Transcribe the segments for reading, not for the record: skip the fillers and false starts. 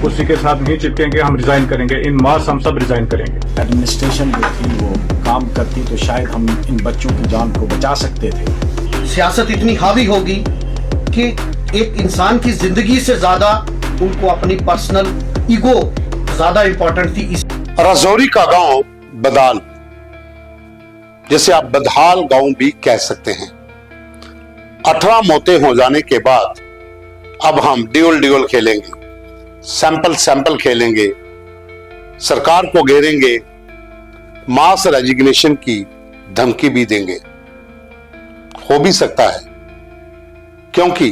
कुर्सी के साथ नहीं चिपकेंगे, हम रिजाइन करेंगे, इन मास हम सब रिजाइन करेंगे। एडमिनिस्ट्रेशन जो थी वो काम करती तो शायद हम इन बच्चों की जान को बचा सकते थे। सियासत इतनी हावी होगी कि एक इंसान की जिंदगी से ज्यादा उनको अपनी पर्सनल ईगो ज्यादा इंपॉर्टेंट थी। राजौरी का गांव बदाल, जिसे आप बदहाल गांव भी कह सकते हैं, 18 मौतें हो जाने के बाद अब हम ड्यूल खेलेंगे, सैंपल खेलेंगे, सरकार को घेरेंगे, मास रेजिग्नेशन की धमकी भी देंगे। हो भी सकता है, क्योंकि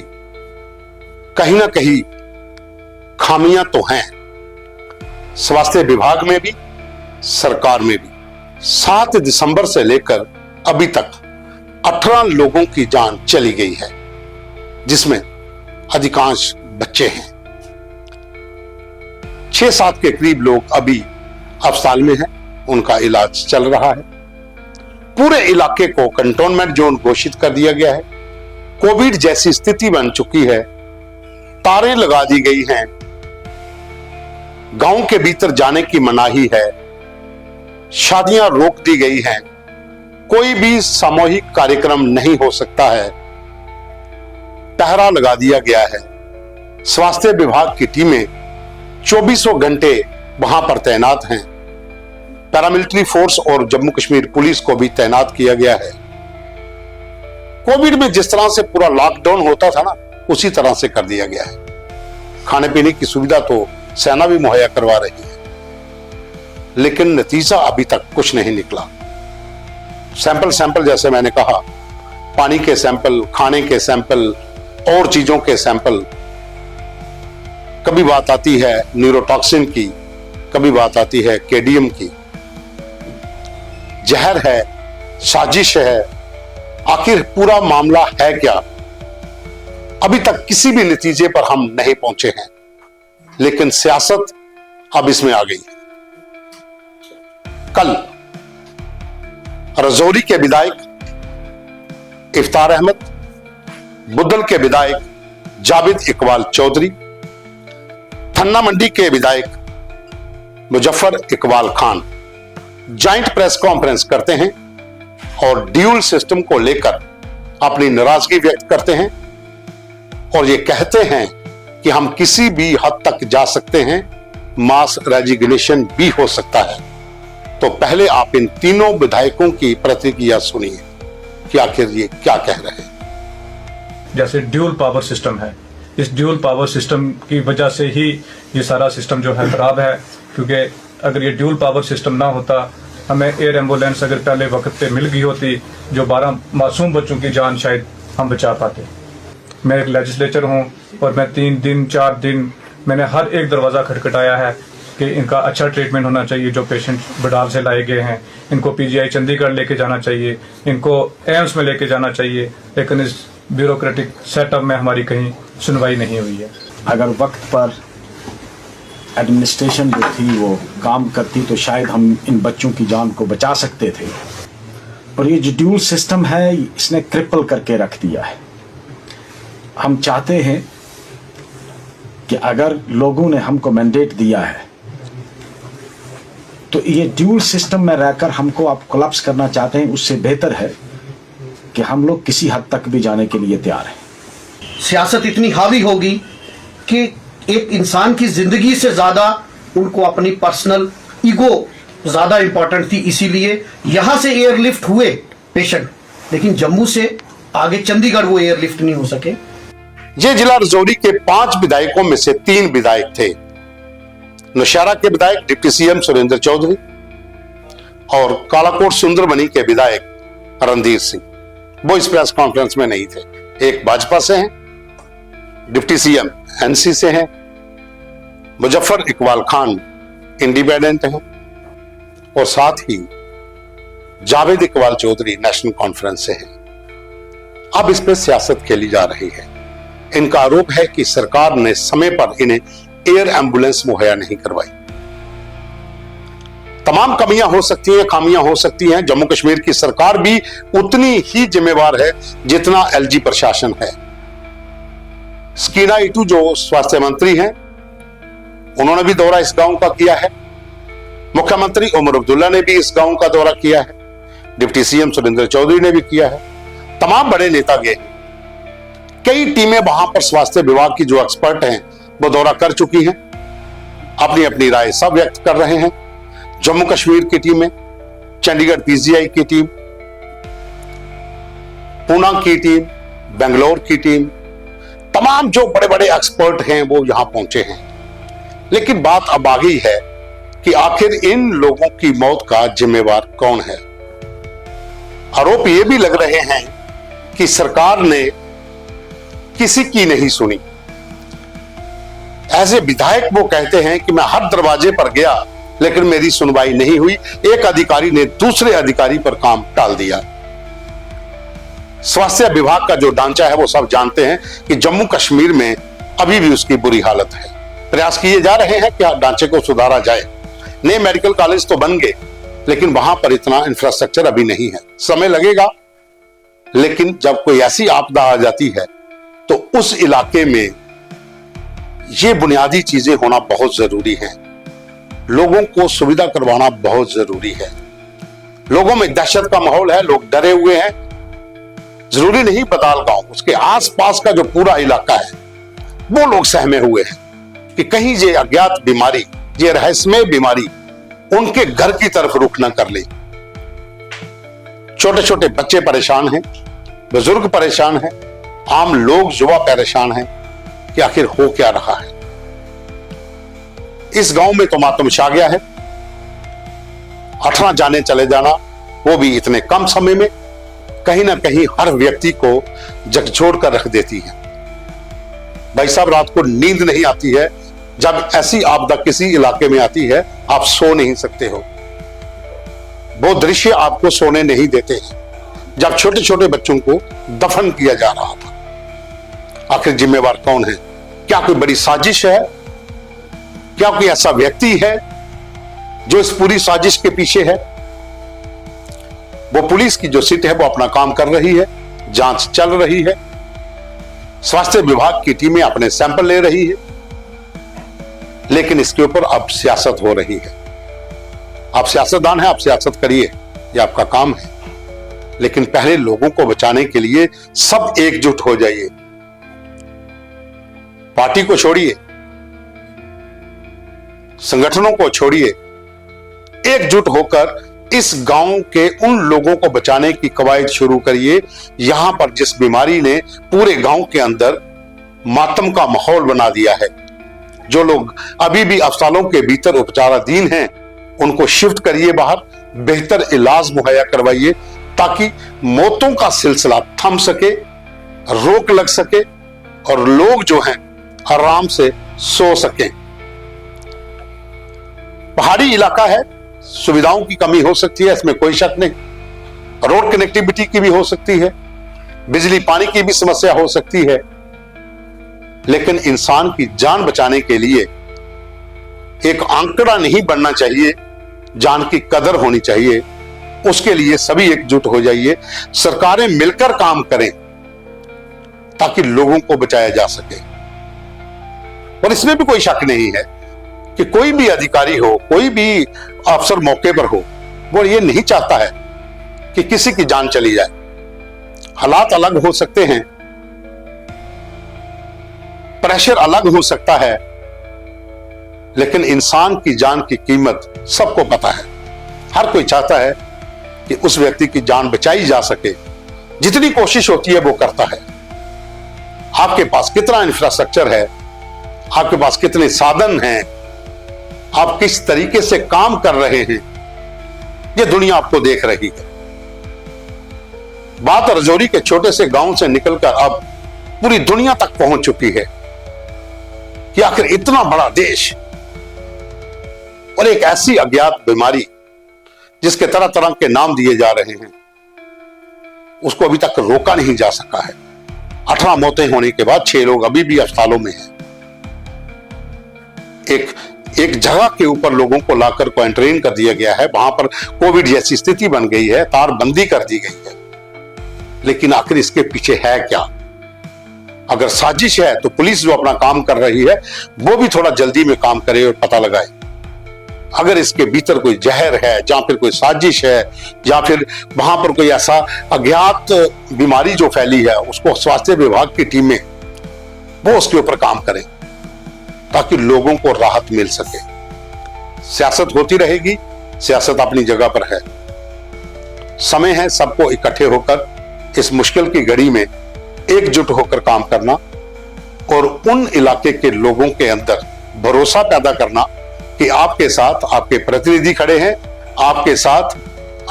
कहीं ना कहीं खामियां तो हैं स्वास्थ्य विभाग में भी, सरकार में भी। 7 दिसंबर से लेकर अभी तक 18 लोगों की जान चली गई है, जिसमें अधिकांश बच्चे हैं। 6-7 के करीब लोग अभी अस्पताल में हैं, उनका इलाज चल रहा है। पूरे इलाके को कंटोनमेंट जोन घोषित कर दिया गया है। कोविड जैसी स्थिति बन चुकी है, तारें लगा दी गई हैं, गांव के भीतर जाने की मनाही है, शादियां रोक दी गई हैं, कोई भी सामूहिक कार्यक्रम नहीं हो सकता है, पहरा लगा दिया गया है। स्वास्थ्य विभाग की टीमें 24 घंटे वहां पर तैनात हैं। पैरामिलिट्री फोर्स और जम्मू कश्मीर पुलिस को भी तैनात किया गया है। कोविड में जिस तरह से पूरा लॉकडाउन होता था ना, उसी तरह से कर दिया गया है। खाने पीने की सुविधा तो सेना भी मुहैया करवा रही है, लेकिन नतीजा अभी तक कुछ नहीं निकला। सैंपल जैसे मैंने कहा, पानी के सैंपल, खाने के सैंपल और चीजों के सैंपल, कभी बात आती है न्यूरोटॉक्सिन की, कभी बात आती है केडीएम की। जहर है, साजिश है, आखिर पूरा मामला है क्या? अभी तक किसी भी नतीजे पर हम नहीं पहुंचे हैं, लेकिन सियासत अब इसमें आ गई। कल राजौरी के विधायक इफ्तार अहमद, बुद्धल के विधायक जावेद इकबाल चौधरी, थन्ना मंडी के विधायक Muzaffar Iqbal Khan joint press conference करते हैं और ड्यूल सिस्टम को लेकर अपनी नाराजगी व्यक्त करते हैं और ये कहते हैं कि हम किसी भी हद तक जा सकते हैं, मास रेजिग्नेशन भी हो सकता है। तो पहले आप इन तीनों विधायकों की प्रतिक्रिया सुनिए कि आखिर ये क्या कह रहे हैं। जैसे ड्यूल पावर सिस्टम है, इस ड्यूल पावर सिस्टम की वजह से ही ये सारा सिस्टम जो है खराब है, क्योंकि अगर ये ड्यूल पावर सिस्टम ना होता, हमें एयर एम्बुलेंस अगर पहले वक्त पे मिल गई होती, जो 12 मासूम बच्चों की जान शायद हम बचा पाते। मैं एक लेजिस्लेचर हूँ और मैं 3 दिन 4 दिन मैंने हर एक दरवाज़ा खटखटाया है कि इनका अच्छा ट्रीटमेंट होना चाहिए। जो पेशेंट बडाल से लाए गए हैं, इनको पीजीआई चंडीगढ़ लेके जाना चाहिए, इनको एम्स में लेके जाना चाहिए, लेकिन इस ब्यूरोक्रेटिक सेटअप में हमारी कहीं सुनवाई नहीं हुई है। अगर वक्त पर एडमिनिस्ट्रेशन जो थी वो काम करती तो शायद हम इन बच्चों की जान को बचा सकते थे। और ये जो ड्यूल सिस्टम है, इसने क्रिपल करके रख दिया है। हम चाहते हैं कि अगर लोगों ने हमको मैंडेट दिया है तो ये ड्यूल सिस्टम में रहकर हमको आप कोलैप्स करना चाहते हैं, उससे बेहतर है कि हम लोग किसी हद तक भी जाने के लिए तैयार हैं। सियासत इतनी हावी होगी कि एक इंसान की जिंदगी से ज्यादा उनको अपनी पर्सनल ईगो ज्यादा इंपॉर्टेंट थी। इसीलिए यहां से एयरलिफ्ट हुए पेशेंट, लेकिन जम्मू से आगे चंडीगढ़ वो एयरलिफ्ट नहीं हो सके। ये जिला राजौरी के 5 विधायकों में से 3 विधायक थे। नौशहरा के विधायक डिप्टी सीएम सुरेंद्र चौधरी और कालाकोट सुंदरबनी के विधायक रणधीर सिंह, वो इस प्रेस कॉन्फ्रेंस में नहीं थे। एक भाजपा से हैं, डिप्टी सीएम एनसी से हैं, मुजफ्फर इकबाल खान इंडिपेंडेंट हैं और साथ ही जावेद इकबाल चौधरी नेशनल कॉन्फ्रेंस से हैं। अब इस पर सियासत खेली जा रही है। इनका आरोप है कि सरकार ने समय पर इन्हें एयर एम्बुलेंस मुहैया नहीं करवाई। तमाम कमियां हो सकती हैं, खामियां हो सकती हैं। जम्मू कश्मीर की सरकार भी उतनी ही जिम्मेवार है जितना एलजी प्रशासन है। स्कीना इटू जो स्वास्थ्य मंत्री हैं, उन्होंने भी दौरा इस गांव का किया है। मुख्यमंत्री उमर अब्दुल्ला ने भी इस गांव का दौरा किया है। डिप्टी सीएम सुरेंद्र चौधरी ने भी किया है। तमाम बड़े नेता गए। कई टीमें वहां पर स्वास्थ्य विभाग की जो एक्सपर्ट हैं वो दौरा कर चुकी हैं, अपनी अपनी राय सब व्यक्त कर रहे हैं। जम्मू कश्मीर की टीमें, चंडीगढ़ पीजीआई की टीम, पूना की टीम, बेंगलोर की टीम, तमाम जो बड़े बड़े एक्सपर्ट हैं वो यहां पहुंचे हैं। लेकिन बात अब आ गई है कि आखिर इन लोगों की मौत का जिम्मेवार कौन है। आरोप ये भी लग रहे हैं कि सरकार ने किसी की नहीं सुनी। ऐसे विधायक वो कहते हैं कि मैं हर दरवाजे पर गया लेकिन मेरी सुनवाई नहीं हुई। एक अधिकारी ने दूसरे अधिकारी पर काम टाल दिया। स्वास्थ्य विभाग का जो ढांचा है वो सब जानते हैं कि जम्मू कश्मीर में अभी भी उसकी बुरी हालत है। प्रयास किए जा रहे हैं कि ढांचे को सुधारा जाए। नए मेडिकल कॉलेज तो बन गए लेकिन वहां पर इतना इंफ्रास्ट्रक्चर अभी नहीं है। समय लगेगा, लेकिन जब कोई ऐसी आपदा आ जाती है तो उस इलाके में ये बुनियादी चीजें होना बहुत जरूरी है। लोगों को सुविधा करवाना बहुत जरूरी है। लोगों में दहशत का माहौल है, लोग डरे हुए हैं। जरूरी नहीं बदाल गांव, उसके आसपास का जो पूरा इलाका है वो लोग सहमे हुए हैं कि कहीं ये अज्ञात बीमारी, ये रहस्यमय बीमारी उनके घर की तरफ रुख न कर ले। छोटे छोटे बच्चे परेशान हैं, बुजुर्ग परेशान हैं, आम लोग, युवा परेशान हैं कि आखिर हो क्या रहा है। इस गांव में तो मातम छा गया है। 18 जाने चले जाना, वो भी इतने कम समय में, कहीं ना कहीं हर व्यक्ति को झकझोर कर रख देती है। भाई साहब, रात को नींद नहीं आती है। जब ऐसी आपदा किसी इलाके में आती है आप सो नहीं सकते हो। वो दृश्य आपको सोने नहीं देते हैं जब छोटे छोटे बच्चों को दफन किया जा रहा था। आखिर जिम्मेवार कौन है? क्या कोई बड़ी साजिश है? क्या कोई ऐसा व्यक्ति है जो इस पूरी साजिश के पीछे है? वो पुलिस की जो सीट है वो अपना काम कर रही है, जांच चल रही है, स्वास्थ्य विभाग की टीमें अपने सैंपल ले रही है, लेकिन इसके ऊपर अब सियासत हो रही है। आप सियासतदान हैं, आप सियासत करिए, ये आपका काम है, लेकिन पहले लोगों को बचाने के लिए सब एकजुट हो जाइए। पार्टी को छोड़िए, संगठनों को छोड़िए, एकजुट होकर इस गांव के उन लोगों को बचाने की कवायद शुरू करिए यहां पर जिस बीमारी ने पूरे गांव के अंदर मातम का माहौल बना दिया है। जो लोग अभी भी अस्पतालों के भीतर उपचाराधीन हैं उनको शिफ्ट करिए बाहर, बेहतर इलाज मुहैया करवाइए ताकि मौतों का सिलसिला थम सके, रोक लग सके और लोग जो हैं आराम से सो सकें। पहाड़ी इलाका है, सुविधाओं की कमी हो सकती है, इसमें कोई शक नहीं। रोड कनेक्टिविटी की भी हो सकती है, बिजली पानी की भी समस्या हो सकती है, लेकिन इंसान की जान बचाने के लिए एक आंकड़ा नहीं बनना चाहिए, जान की कदर होनी चाहिए। उसके लिए सभी एकजुट हो जाइए, सरकारें मिलकर काम करें ताकि लोगों को बचाया जा सके। और इसमें भी कोई शक नहीं है कि कोई भी अधिकारी हो, कोई भी अफसर मौके पर हो, वो ये नहीं चाहता है कि किसी की जान चली जाए। हालात अलग हो सकते हैं, प्रेशर अलग हो सकता है, लेकिन इंसान की जान की कीमत सबको पता है। हर कोई चाहता है कि उस व्यक्ति की जान बचाई जा सके। जितनी कोशिश होती है वो करता है। आपके पास कितना इंफ्रास्ट्रक्चर है, आपके पास कितने साधन हैं, आप किस तरीके से काम कर रहे हैं, ये दुनिया आपको देख रही है। बात रजौरी के छोटे से गांव से निकलकर अब पूरी दुनिया तक पहुंच चुकी है कि आखिर इतना बड़ा देश और एक ऐसी अज्ञात बीमारी जिसके तरह तरह के नाम दिए जा रहे हैं, उसको अभी तक रोका नहीं जा सका है। 18 मौतें होने के बाद 6 लोग अभी भी अस्पतालों में हैं। एक जगह के ऊपर लोगों को लाकर क्वारंटाइन कर दिया गया है, वहां पर कोविड जैसी स्थिति बन गई है, तारबंदी कर दी गई है। लेकिन आखिर इसके पीछे है क्या? अगर साजिश है तो पुलिस जो अपना काम कर रही है वो भी थोड़ा जल्दी में काम करे और पता लगाए। अगर इसके भीतर कोई जहर है या फिर कोई साजिश है या फिर वहां पर कोई ऐसा अज्ञात बीमारी जो फैली है, उसको स्वास्थ्य विभाग की टीमें वो उसके ऊपर काम करें ताकि लोगों को राहत मिल सके। सियासत होती रहेगी, सियासत अपनी जगह पर है। समय है सबको इकट्ठे होकर इस मुश्किल की घड़ी में एकजुट होकर काम करना और उन इलाके के लोगों के अंदर भरोसा पैदा करना कि आपके साथ आपके प्रतिनिधि खड़े हैं, आपके साथ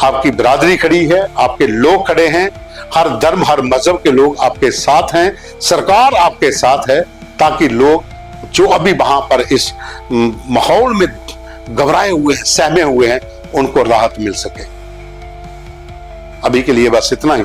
आपकी बिरादरी खड़ी है, आपके लोग खड़े हैं, हर धर्म हर मजहब के लोग आपके साथ हैं, सरकार आपके साथ है, ताकि लोग जो अभी वहां पर इस माहौल में घबराए हुए हैं, सहमे हुए हैं, उनको राहत मिल सके। अभी के लिए बस इतना ही।